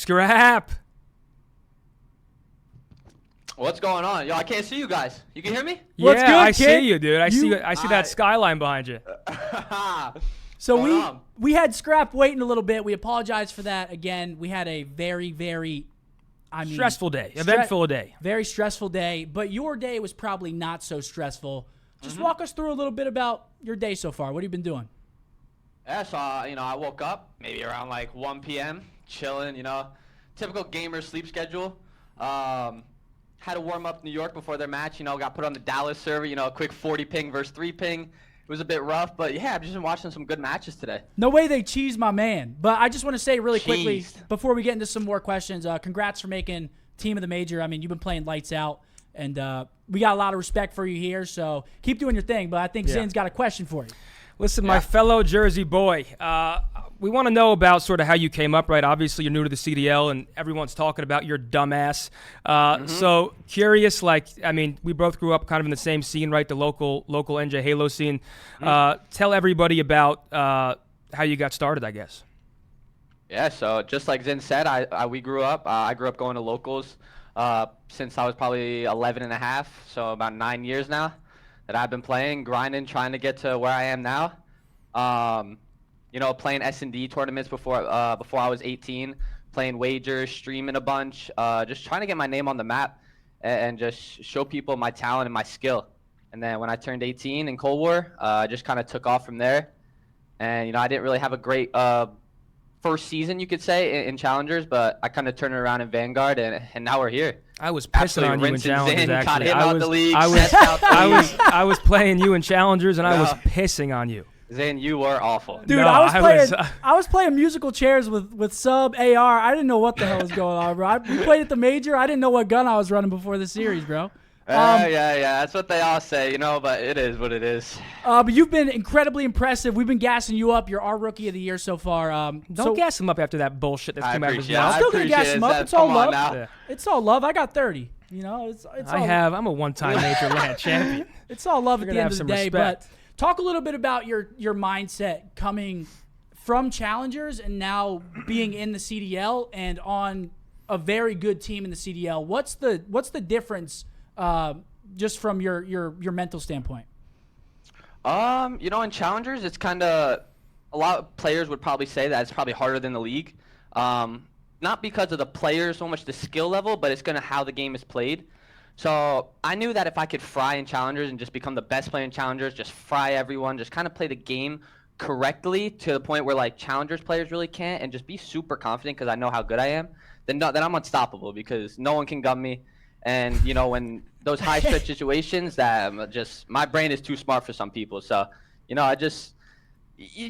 Scrap. What's going on? Yo, I can't see you guys. You can hear me? Yeah, What's good, I kid? see you, dude. I see that skyline behind you. So we had Scrap waiting a little bit. We apologize for that. Again, we had a very, very, Stressful day. Eventful day. Very stressful day. But your day was probably not so stressful. Just walk us through a little bit about your day so far. What have you been doing? Yeah, so, I woke up maybe around like 1 p.m., chilling, typical gamer sleep schedule. Had to warm up New York before their match, got put on the Dallas server, a quick 40 ping versus 3 ping. It was a bit rough, but yeah, I've just been watching some good matches today. No way they cheesed my man. But I just want to say really quickly, before we get into some more questions, congrats for making Team of the Major. I mean, you've been playing lights out, and we got a lot of respect for you here, so keep doing your thing. But I think Zin's got a question for you. Listen, my fellow Jersey boy, we want to know about sort of how you came up, right? Obviously, you're new to the CDL, and everyone's talking about your dumbass. So curious, we both grew up kind of in the same scene, right? The local NJ Halo scene. Tell everybody about how you got started, I guess. Yeah, so just like Zin said, we grew up. I grew up going to locals since I was probably 11 and a half, so about 9 years now that I've been playing, grinding, trying to get to where I am now. Playing S&D tournaments before I was 18, playing wagers, streaming a bunch, just trying to get my name on the map and just show people my talent and my skill. And then when I turned 18 in Cold War, I just kind of took off from there. And, I didn't really have a great first season, you could say, in Challengers, but I kind of turned it around in Vanguard, and now we're here. I was pissing on you in Challengers, actually. I was playing you in Challengers, and I was pissing on you. Zane, you were awful. Dude, no, I was playing musical chairs with sub AR. I didn't know what the hell was going on, bro. We played at the Major. I didn't know what gun I was running before the series, bro. Yeah. That's what they all say, but it is what it is. But you've been incredibly impressive. We've been gassing you up. You're our Rookie of the Year so far. Don't gas him up after that bullshit that's come out of his mouth. I'm still going to gas him up. It's all love. Yeah. It's all love. I got 30. I'm a one-time Major Land champion. It's all love at the end of the day. Respect. But talk a little bit about your mindset coming from Challengers and now being in the CDL and on a very good team in the CDL. What's the difference just from your mental standpoint? In Challengers, it's kind of a lot of players would probably say that it's probably harder than the league. Not because of the players, so much the skill level, but it's kind of how the game is played. So I knew that if I could fry in Challengers and just become the best player in Challengers, just fry everyone, just kind of play the game correctly to the point where like Challengers players really can't, and just be super confident because I know how good I am, then I'm unstoppable because no one can gun me. And when those high stretch situations, that my brain is too smart for some people. So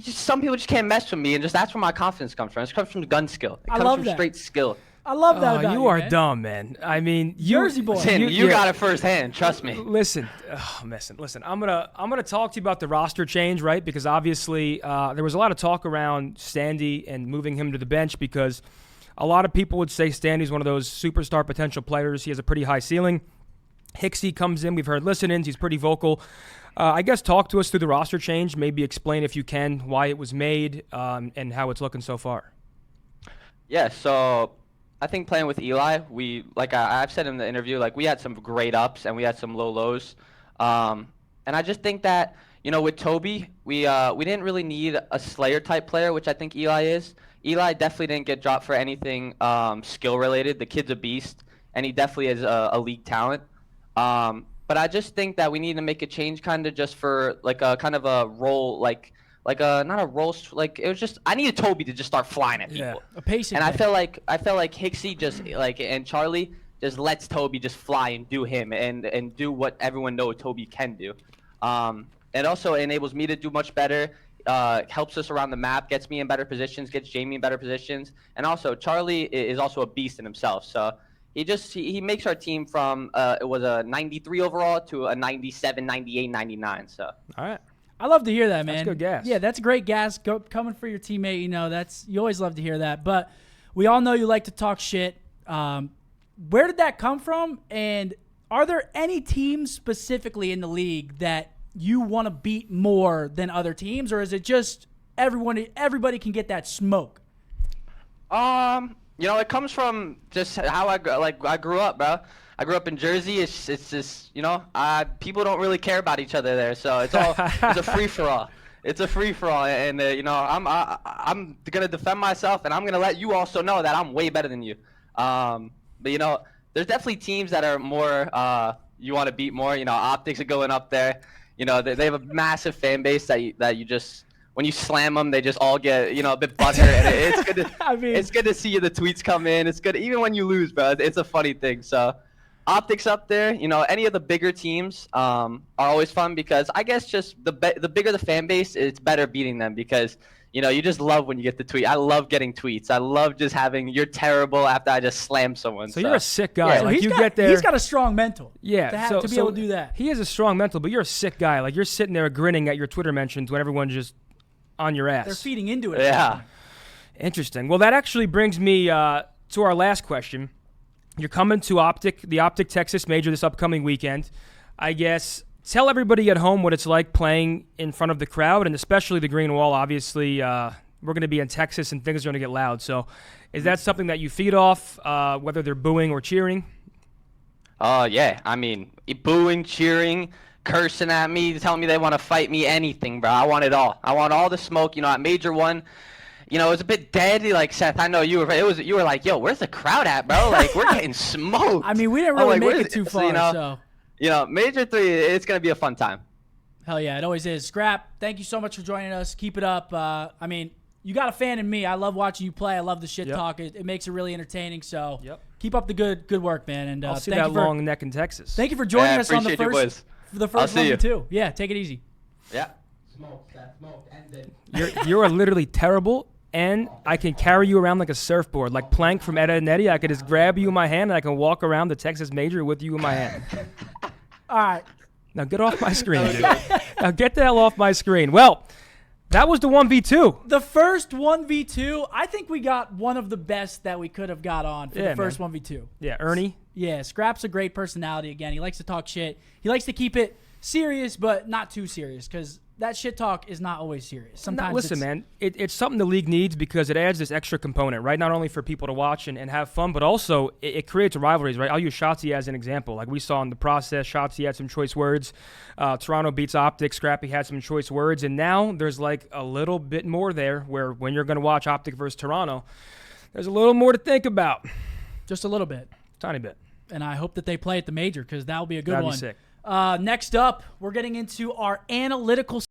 some people just can't mess with me, and just that's where my confidence comes from. It comes from the gun skill. It comes from straight skill. I love that about you. You are man. dumb, man. I mean, Jersey boy. You got it firsthand. Trust me. Listen. I'm gonna talk to you about the roster change, right? Because obviously there was a lot of talk around Standy and moving him to the bench because a lot of people would say Standy's one of those superstar potential players. He has a pretty high ceiling. Hicksy comes in. We've heard listen-ins. He's pretty vocal. I guess talk to us through the roster change. Maybe explain, if you can, why it was made and how it's looking so far. Yeah, so I think playing with Eli, I've said in the interview, we had some great ups and we had some low lows. And I just think that, with Toby, we didn't really need a Slayer type player, which I think Eli is. Eli definitely didn't get dropped for anything skill related. The kid's a beast, and he definitely is a league talent. But I just think that we need to make a change kind of just for a kind of a role, not a role, it was just, I needed Toby to just start flying at people. Yeah, a pacing. And I felt like Hicksy just and Charlie just lets Toby just fly and do him and do what everyone knows Toby can do. It also enables me to do much better. Helps us around the map, gets me in better positions, gets Jamie in better positions, and also Charlie is also a beast in himself. So he makes our team from it was a 93 overall to a 97, 98, 99. So all right, I love to hear that, man. That's good gas. Yeah, that's great gas coming for your teammate. You always love to hear that. But we all know you like to talk shit. Where did that come from? And are there any teams specifically in the league that you want to beat more than other teams, or is it just everybody can get that smoke? You know, it comes from just how I grew up, bro. I grew up in Jersey. It's just, you know, people don't really care about each other there, so it's a free for all. It's a free for all, and you know, I'm gonna defend myself, and I'm gonna let you also know that I'm way better than you. But you know, there's definitely teams that are more you want to beat more. You know, Optics are going up there. You know, they have a massive fan base that you just, when you slam them, they just all get, you know, a bit butthurt. And it's good to it's good to see the tweets come in. It's good even when you lose, bro. It's a funny thing. So Optics up there, you know, any of the bigger teams are always fun because I guess just the bigger the fan base, it's better beating them because, you know, you just love when you get the tweet. I love getting tweets. I love just having you're terrible after I just slam someone. So you're a sick guy. Yeah, like you get there. He's got a strong mental. Yeah. To be able to do that. He has a strong mental, but you're a sick guy. Like you're sitting there grinning at your Twitter mentions when everyone's just on your ass. They're feeding into it. Yeah. Interesting. Well, that actually brings me to our last question. You're coming to the Optic Texas Major this upcoming weekend. I guess tell everybody at home what it's like playing in front of the crowd, and especially the green wall. Obviously, we're going to be in Texas, and things are going to get loud. So is that something that you feed off, whether they're booing or cheering? Yeah. I mean, booing, cheering, cursing at me, telling me they want to fight me, anything, bro. I want it all. I want all the smoke. You know, at Major 1, you know, it was a bit dead. Like, Seth, I know you were like, yo, where's the crowd at, bro? Like, we're getting smoked. I mean, we didn't really make it too far, You know, Major 3, it's going to be a fun time. Hell yeah, it always is. Scrap, thank you so much for joining us. Keep it up. I mean, you got a fan in me. I love watching you play. I love the shit talk. It makes it really entertaining. So keep up the good work, man. And I'll see that long neck in Texas. Thank you for joining us on the first 1v2. Yeah, take it easy. Yeah. Smoke, ended. You're literally terrible, and I can carry you around like a surfboard, like Plank from Ed, Edd n Eddy. I could just grab you in my hand, and I can walk around the Texas Major with you in my hand. All right. Now get off my screen, dude. Now get the hell off my screen. Well, that was the 1v2. The first 1v2, I think we got one of the best that we could have got on for the first 1v2. Yeah, Ernie. Yeah, Scrap's a great personality again. He likes to talk shit. He likes to keep it serious, but not too serious, because that shit talk is not always serious. Sometimes listen, man, it's something the league needs because it adds this extra component, right? Not only for people to watch and have fun, but also it creates rivalries, right? I'll use Shotzzy as an example. Like we saw in the process, Shotzzy had some choice words. Toronto beats Optic. Scrappy had some choice words. And now there's like a little bit more there where when you're going to watch Optic versus Toronto, there's a little more to think about. Just a little bit. Tiny bit. And I hope that they play at the Major because that'll be a good That'd one. be sick. Next up, we're getting into our analytical